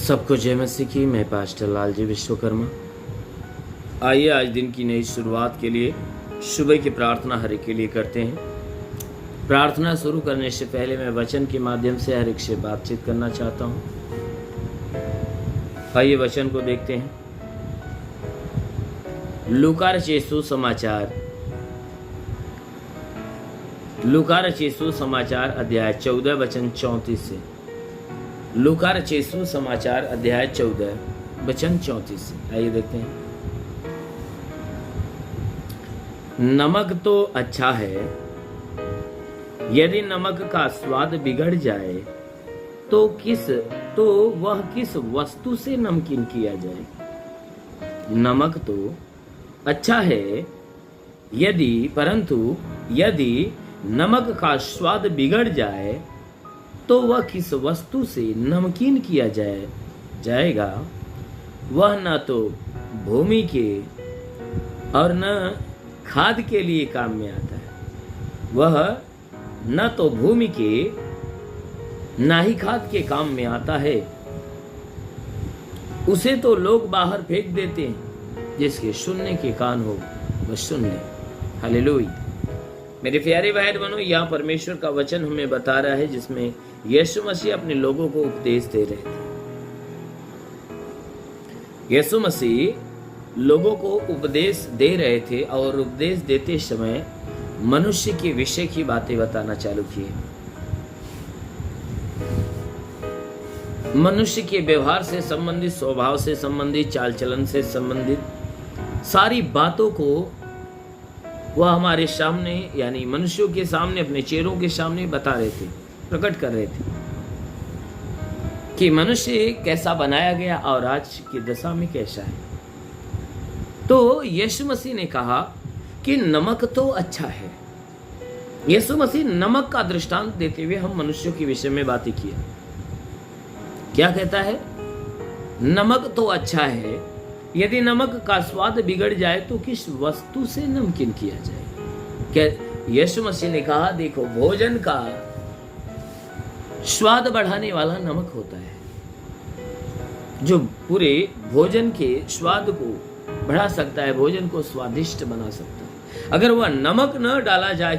सबको जय मसीह की। मैं पास्टर लालजी विश्वकर्मा। आइए आज दिन की नई शुरुआत के लिए सुबह की प्रार्थना हर एक के लिए करते हैं। प्रार्थना शुरू करने से पहले मैं वचन के माध्यम से हर एक से बातचीत करना चाहता हूँ। आइए वचन को देखते हैं। लूका रचित सुसमाचार अध्याय 14 वचन 34 से। लूका रचित सुसमाचार अध्याय 14 वचन 34 से। आइए देखते हैं। नमक तो अच्छा है, यदि नमक का स्वाद बिगड़ जाए तो वह किस वस्तु से नमकीन किया जाए। नमक तो अच्छा है, परंतु यदि नमक का स्वाद बिगड़ जाए तो वह किस वस्तु से नमकीन किया जाएगा। वह न तो भूमि के और न खाद के लिए काम में आता है। वह न तो भूमि के न ही खाद के काम में आता है। उसे तो लोग बाहर फेंक देते हैं। जिसके सुनने के कान हो वह सुन ले। हालेलुया। मेरे प्यारे भाई बहनों, यहाँ परमेश्वर का वचन हमें बता रहा है जिसमें यीशु मसीह अपने लोगों को उपदेश दे रहे थे। यीशु मसीह लोगों को उपदेश दे रहे थे और उपदेश देते समय मनुष्य के विषय की बातें बताना चालू किए। मनुष्य के व्यवहार से संबंधित, स्वभाव से संबंधित, चाल चलन से संबंधित सारी बातों को वह हमारे सामने यानी मनुष्यों के सामने, अपने चेहरों के सामने बता रहे थे, प्रकट कर रहे थे कि मनुष्य कैसा बनाया गया और आज की दशा में कैसा है। तो यीशु मसीह ने कहा कि नमक तो अच्छा है। यीशु मसीह नमक का दृष्टांत देते हुए हम मनुष्यों के विषय में बातें किया। क्या कहता है? नमक तो अच्छा है, यदि नमक का स्वाद बिगड़ जाए तो किस वस्तु से नमकीन किया जाए। क्या यीशु मसीह ने कहा, देखो, भोजन का स्वाद बढ़ाने वाला नमक होता है, जो पूरे भोजन के स्वाद को बढ़ा सकता है, भोजन को स्वादिष्ट बना सकता है। अगर वह नमक न डाला जाए,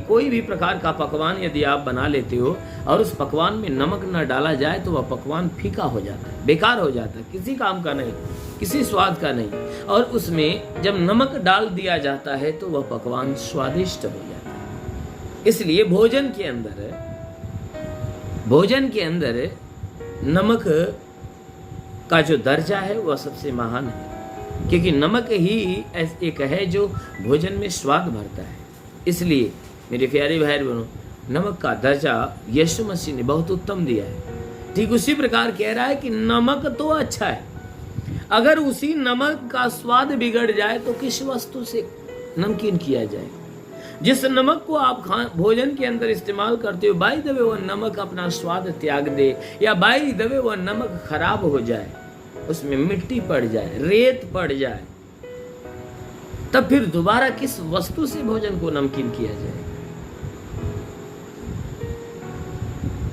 कोई भी प्रकार का पकवान यदि आप बना लेते हो और उस पकवान में नमक न डाला जाए तो वह पकवान फीका हो जाता है, बेकार हो जाता है, किसी काम का नहीं, किसी स्वाद का नहीं। और उसमें जब नमक डाल दिया जाता है तो वह पकवान स्वादिष्ट हो जाता है। इसलिए भोजन के अंदर नमक का जो दर्जा है वह सबसे महान है, क्योंकि नमक ही एक है जो भोजन में स्वाद भरता है। इसलिए मेरे प्यारे भाई बहनों, नमक का दर्जा यीशु मसीह ने बहुत उत्तम दिया है। ठीक उसी प्रकार कह रहा है कि नमक तो अच्छा है, अगर उसी नमक का स्वाद बिगड़ जाए तो किस वस्तु से नमकीन किया जाए। जिस नमक को आप भोजन के अंदर इस्तेमाल करते हो, बाई द वे वह नमक अपना स्वाद त्याग दे, या बाई द वे वह नमक खराब हो जाए, उसमें मिट्टी पड़ जाए, रेत पड़ जाए, तब फिर दोबारा किस वस्तु से भोजन को नमकीन किया जाए।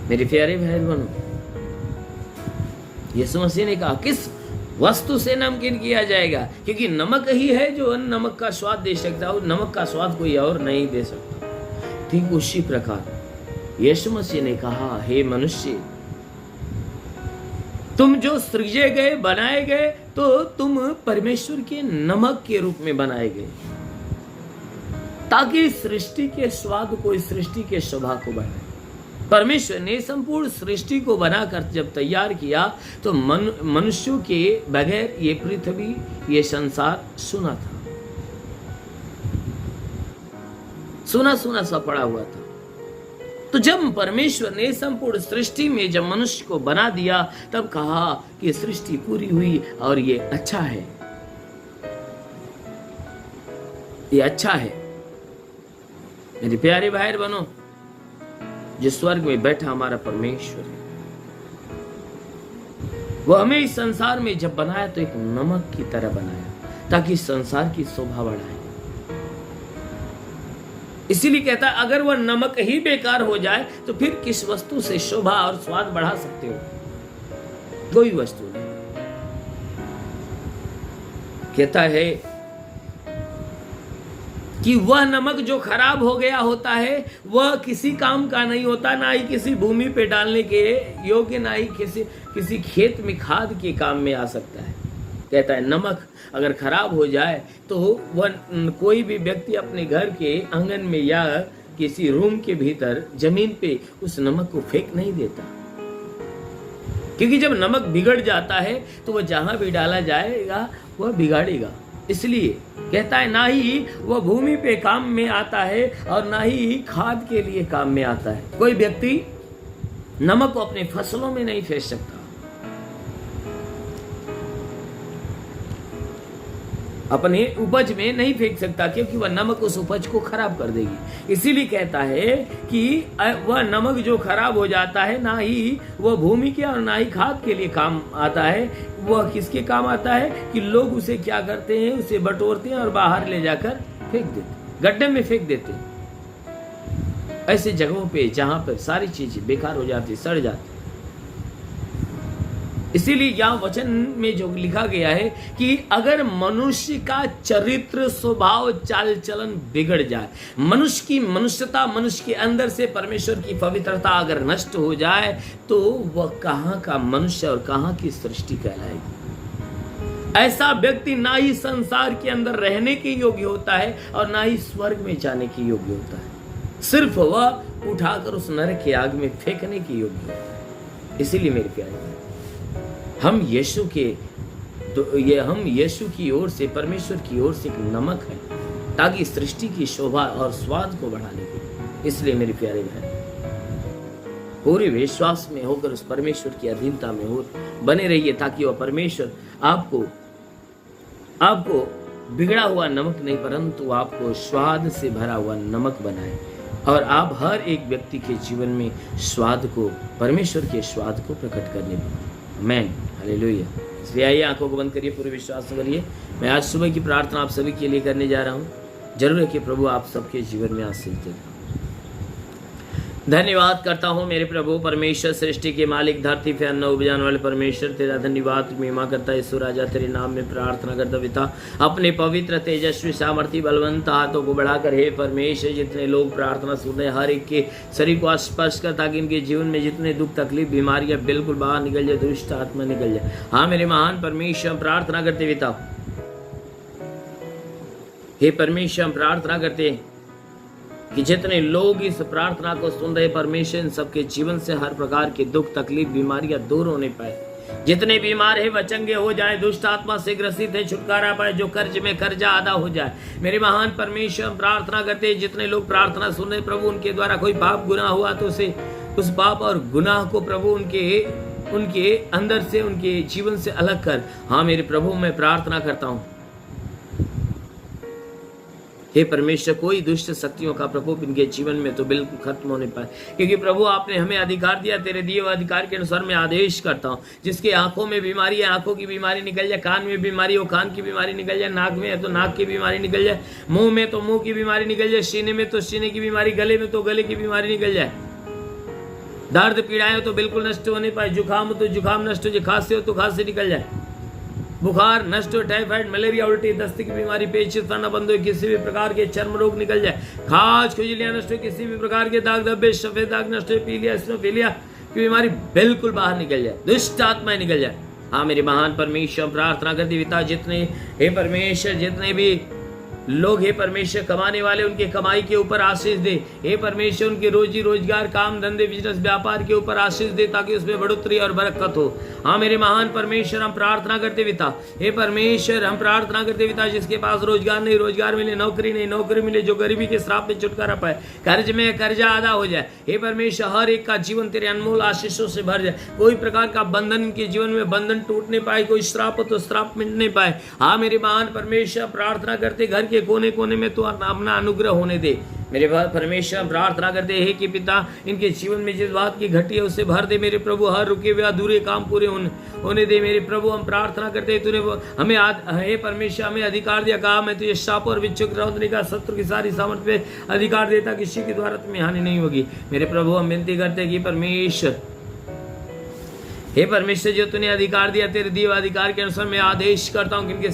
मेरे प्यारे भाई बहनों, यीशु मसीह ने कहा किस वस्तु से नमकीन किया जाएगा, क्योंकि नमक ही है जो नमक का स्वाद दे सकता है और नमक का स्वाद कोई और नहीं दे सकता। ठीक उसी प्रकार यीशु मसीह ने कहा, हे मनुष्य, तुम जो सृजे गए, बनाए गए, तो तुम परमेश्वर के नमक के रूप में बनाए गए, ताकि सृष्टि के स्वाद को, सृष्टि के शोभा को बढ़ाए। परमेश्वर ने संपूर्ण सृष्टि को बनाकर जब तैयार किया तो मनुष्यों के बगैर ये पृथ्वी, ये संसार सुना था, सुना सा पड़ा हुआ था। तो जब परमेश्वर ने संपूर्ण सृष्टि में जब मनुष्य को बना दिया, तब कहा कि सृष्टि पूरी हुई और ये अच्छा है, ये अच्छा है। मेरे प्यारे भाई बहनों, जो स्वर्ग में बैठा हमारा परमेश्वर है, वह हमें इस संसार में जब बनाया तो एक नमक की तरह बनाया, ताकि संसार की शोभा बढ़ाए। इसीलिए कहता है अगर वह नमक ही बेकार हो जाए तो फिर किस वस्तु से शोभा और स्वाद बढ़ा सकते हो। कोई वस्तु नहीं। कहता है कि वह नमक जो खराब हो गया होता है वह किसी काम का नहीं होता, ना ही किसी भूमि पे डालने के योग्य, ना ही किसी खेत में खाद के काम में आ सकता है। कहता है नमक अगर खराब हो जाए तो वह कोई भी व्यक्ति अपने घर के आंगन में या किसी रूम के भीतर जमीन पे उस नमक को फेंक नहीं देता, क्योंकि जब नमक बिगड़ जाता है तो वह जहां भी डाला जाएगा वह बिगाड़ेगा। इसलिए कहता है ना ही वह भूमि पे काम में आता है और ना ही खाद के लिए काम में आता है। कोई व्यक्ति नमक को अपने फसलों में नहीं फेंक सकता, अपने उपज में नहीं फेंक सकता, क्योंकि वह नमक उस उपज को खराब कर देगी। इसीलिए कहता है कि वह नमक जो खराब हो जाता है ना ही वह भूमि के और ना ही खाद के लिए काम आता है। वह किसके काम आता है कि लोग उसे क्या करते हैं, उसे बटोरते हैं और बाहर ले जाकर फेंक देते, गड्ढे में फेंक देते, ऐसे जगहों पे जहां पर सारी चीजें बेकार हो जाती, सड़ जाती। इसीलिए यहाँ वचन में जो लिखा गया है कि अगर मनुष्य का चरित्र, स्वभाव, चाल चलन बिगड़ जाए, मनुष्य की मनुष्यता, मनुष्य के अंदर से परमेश्वर की पवित्रता अगर नष्ट हो जाए तो वह कहाँ का मनुष्य और कहाँ की सृष्टि कहलाएगी। ऐसा व्यक्ति ना ही संसार के अंदर रहने के योग्य होता है और ना ही स्वर्ग में जाने के योग्य होता है, सिर्फ वह उठाकर उस नरक के आग में फेंकने के योग्य होता है। इसीलिए मेरे प्यारे हम यीशु की ओर से, परमेश्वर की ओर से एक नमक है, ताकि सृष्टि की शोभा और स्वाद को बढ़ाने के लिए। इसलिए मेरे प्यारे बहन पूरे विश्वास में होकर उस परमेश्वर की अधीनता में हो बने रहिए, ताकि वह परमेश्वर आपको बिगड़ा हुआ नमक नहीं परंतु आपको स्वाद से भरा हुआ नमक बनाए और आप हर एक व्यक्ति के जीवन में स्वाद को, परमेश्वर के स्वाद को प्रकट करने पाए। आमीन, हालेलुया। इसलिए आइए आंखों को बंद करिए, पूरे विश्वास से करिए। मैं आज सुबह की प्रार्थना आप सभी के लिए करने जा रहा हूँ। जरूर है कि प्रभु आप सबके जीवन में आशीष देगा। धन्यवाद करता हूँ मेरे प्रभु परमेश्वर, सृष्टि के मालिक, धरती पे अन्न उपजाने वाले परमेश्वर, तेरा धन्यवाद महिमा करता है यीशु राजा। तेरे नाम में प्रार्थना करता पिता, अपने पवित्र तेजस्वी सामर्थी बलवंत हाथों को बढ़ाकर हे परमेश्वर, जितने लोग प्रार्थना सुन रहे हर एक के शरीर को स्पर्श कर, ताकि इनके जीवन में जितने दुख तकलीफ बीमारियां बिल्कुल बाहर निकल जाए, दुष्ट आत्मा निकल जाए। हाँ मेरे महान परमेश्वर, प्रार्थना करते पिता, हे परमेश्वर प्रार्थना करते कि जितने लोग इस प्रार्थना को सुन रहे परमेश्वर, इन सबके जीवन से हर प्रकार के दुख तकलीफ बीमारियां दूर होने पाए। जितने बीमार है वह चंगे हो जाए, दुष्ट आत्मा से ग्रसित है छुटकारा पाए, जो कर्ज में कर्जा आधा हो जाए। मेरे महान परमेश्वर प्रार्थना करते हैं जितने लोग प्रार्थना सुन रहे प्रभु, उनके द्वारा कोई पाप गुनाह हुआ तो उसे, उस पाप और गुनाह को प्रभु उनके अंदर से, उनके जीवन से अलग कर। हाँ मेरे प्रभु मैं प्रार्थना करता हूँ हे परमेश्वर, कोई दुष्ट शक्तियों का प्रकोप इनके जीवन में तो बिल्कुल खत्म होने पाए, क्योंकि प्रभु आपने हमें अधिकार दिया। तेरे दिए हुए अधिकार के अनुसार मैं आदेश करता हूँ, जिसके आंखों में बीमारी है आंखों की बीमारी निकल जाए, कान में बीमारी हो कान की बीमारी निकल जाए, नाक में है तो नाक की बीमारी निकल जाए, मुंह में तो मुंह की बीमारी निकल जाए, सीने में तो सीने की बीमारी, गले में तो गले की बीमारी निकल जाए, दर्द पीड़ाएं हो तो बिल्कुल नष्ट होने पाए, जुकाम हो तो जुकाम नष्ट हो जाए, खांसी हो तो खांसी निकल जाए, बुखार नष्ट हो, टाइफाइड, मलेरिया, उल्टी, दस्त की बीमारी, पेट चिताना बंद हो, किसी भी प्रकार के चर्म रोग निकल जाए, खाज खुजलियां नष्ट हो, किसी भी प्रकार के दाग धब्बे सफेद दाग नष्ट हो, पीलिया स्नोफिलिया की बीमारी बिल्कुल बाहर निकल जाए, दुष्ट आत्माएं निकल जाए। हाँ मेरे महान परमेश्वर प्रार्थना करती पिता, जितने हे परमेश्वर, जितने भी लोग हे परमेश्वर कमाने वाले, उनके कमाई के ऊपर आशीष दे। हे परमेश्वर उनके रोजी रोजगार, काम धंधे, बिजनेस, व्यापार के ऊपर आशीष दे, ताकि उसमें बढ़ोतरी और बरकत हो। हाँ मेरे महान परमेश्वर हम प्रार्थना करते पिता, हे परमेश्वर हम प्रार्थना करते पिता, जिसके पास रोजगार नहीं रोजगार मिले, नौकरी नहीं नौकरी मिले, जो गरीबी के श्राप में छुटकारा पाए, कर्ज में कर्जा आधा हो जाए। हे परमेश्वर हर एक का जीवन तेरे अनमोल आशीषों से भर जाए, कोई प्रकार का बंधन इनके जीवन में बंधन टूटने पाए, कोई श्राप हो तो श्राप मिटने पाए। हाँ मेरे महान परमेश्वर प्रार्थना करते घर के कोने कोने में तो अपना अनुग्रह होने दे। मेरे परमेश्वर प्रार्थना करते हैं कि पिता इनके जीवन में जिस बात की घटी है उसे भर दे मेरे प्रभु, हर रुके हुए अधूरे काम पूरे होने दे मेरे प्रभु। हम प्रार्थना करते हैं तूने हमें हे परमेश्वर हमें अधिकार दिया, कहा मैं तुझे शाप और विच्छुक रौंदने का शत्रु की सारी सामर्थ पे अधिकार देता, किसी के द्वारा तुम्हें हानि नहीं होगी। मेरे प्रभु हम विनती करते हैं कि परमेश्वर हे परमेश्वर, जो तूने अधिकार दिया, तेरे दिए अधिकार के अनुसार मैं आदेश करता हूँ कि इनके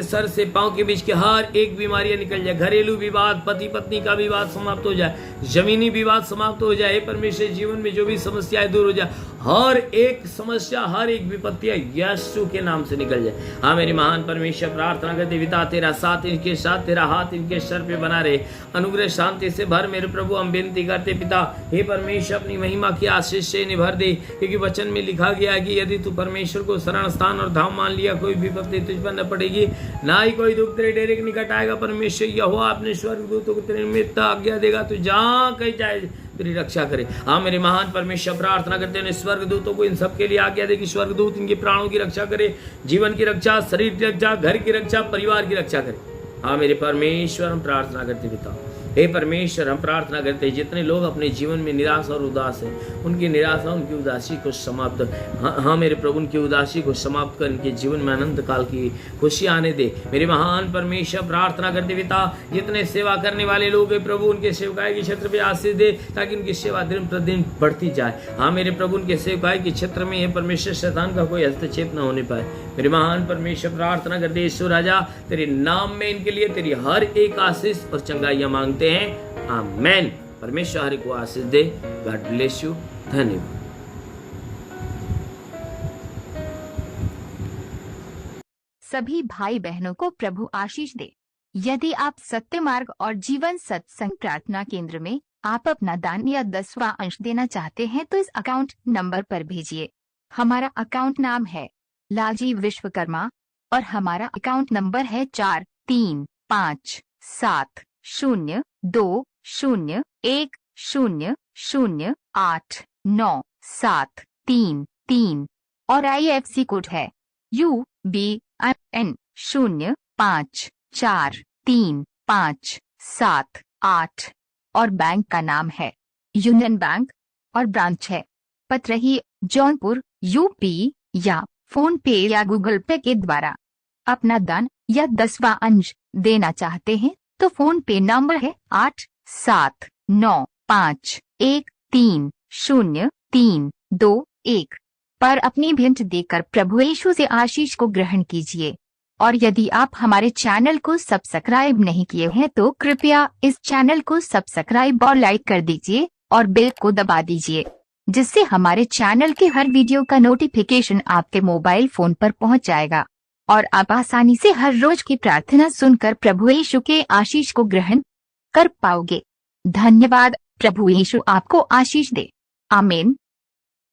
सर से पांव के बीच के हर एक बीमारियां निकल जाए। घरेलू विवाद, पति पत्नी का विवाद समाप्त हो जाए, जमीनी विवाद समाप्त हो जाए। हे परमेश्वर, जीवन में जो भी समस्याएं दूर हो जाए, हर एक समस्या, हर एक विपत्तियां यीशु के नाम से निकल जाए। हाँ मेरे महान परमेश्वर, प्रार्थना करते पिता, तेरा साथ इनके साथ, तेरा हाथ इनके सर पे बना रहे, अनुग्रह शांति से भर मेरे प्रभु। हम विनती करते पिता, हे परमेश्वर, अपनी महिमा की आशीष से निभर दे, क्योंकि वचन में लिखा गया है कि यदि तू परमेश्वर को शरण स्थान और धाम मान लिया, कोई विपत्ति तुझ पर न पड़ेगी, ना ही कोई दुख तेरे डेरे के निकट आएगा। परमेश्वर यहोवा अपने स्वर्गदूतों को तेरे निमित्त आज्ञा देगा, तू जहाँ कहीं जाए तेरी रक्षा करे। हाँ मेरे महान परमेश्वर, प्रार्थना करते हैं स्वर्गदूतों को इन सब के लिए आज्ञा दे कि स्वर्गदूत इनके प्राणों की रक्षा करे, जीवन की रक्षा, शरीर की रक्षा, घर की रक्षा, परिवार की रक्षा करे। हाँ मेरे परमेश्वर, हम प्रार्थना करते पिता, हे परमेश्वर, हम प्रार्थना करते हैं जितने लोग अपने जीवन में निराश और उदास हैं, उनकी निराशा, उनकी उदासी को समाप्त, हाँ मेरे प्रभु, उनकी उदासी को समाप्त कर इनके जीवन में अनंत काल की खुशी आने दे। मेरे महान परमेश्वर, प्रार्थना करते पिता, जितने सेवा करने वाले लोग हैं प्रभु, उनके सेवकाई के क्षेत्र पे आशीष दे, ताकि उनकी सेवा दिन प्रतिदिन बढ़ती जाए। हाँ मेरे प्रभु, उनके सेवकाई के क्षेत्र में, हे परमेश्वर, शैतान का कोई हस्तक्षेप न होने पाए। मेरे महान परमेश्वर, प्रार्थना करते यीशु राजा, तेरे नाम में इनके लिए तेरी हर एक आशीष और चंगाइयां मांगते हैं। आमेन। परमेश्वर हरि को आशीष दे। God bless you. धन्यवाद। सभी भाई बहनों को प्रभु आशीष दे। यदि आप सत्य मार्ग और जीवन सत्संग प्रार्थना केंद्र में आप अपना दान या 10वां अंश देना चाहते हैं तो इस अकाउंट नंबर पर भेजिए। हमारा अकाउंट नाम है लालजी विश्वकर्मा और हमारा अकाउंट नंबर है 43572001089733 और IFC कोड है UBIN 054357 और बैंक का नाम है यूनियन बैंक और ब्रांच है पतरही, जौनपुर, UP या फोन पे या गूगल पे के द्वारा अपना दान या 10वां अंश देना चाहते हैं तो फोन पे नंबर है 8795130321 पर अपनी भेंट देकर प्रभु यीशु से आशीष को ग्रहण कीजिए। और यदि आप हमारे चैनल को सब्सक्राइब नहीं किए हैं तो कृपया इस चैनल को सब्सक्राइब और लाइक कर दीजिए और बेल को दबा दीजिए, जिससे हमारे चैनल के हर वीडियो का नोटिफिकेशन आपके मोबाइल फोन पर पहुंच जाएगा और आप आसानी से हर रोज की प्रार्थना सुनकर प्रभु यीशु के आशीष को ग्रहण कर पाओगे। धन्यवाद। प्रभु यीशु आपको आशीष दे। आमीन।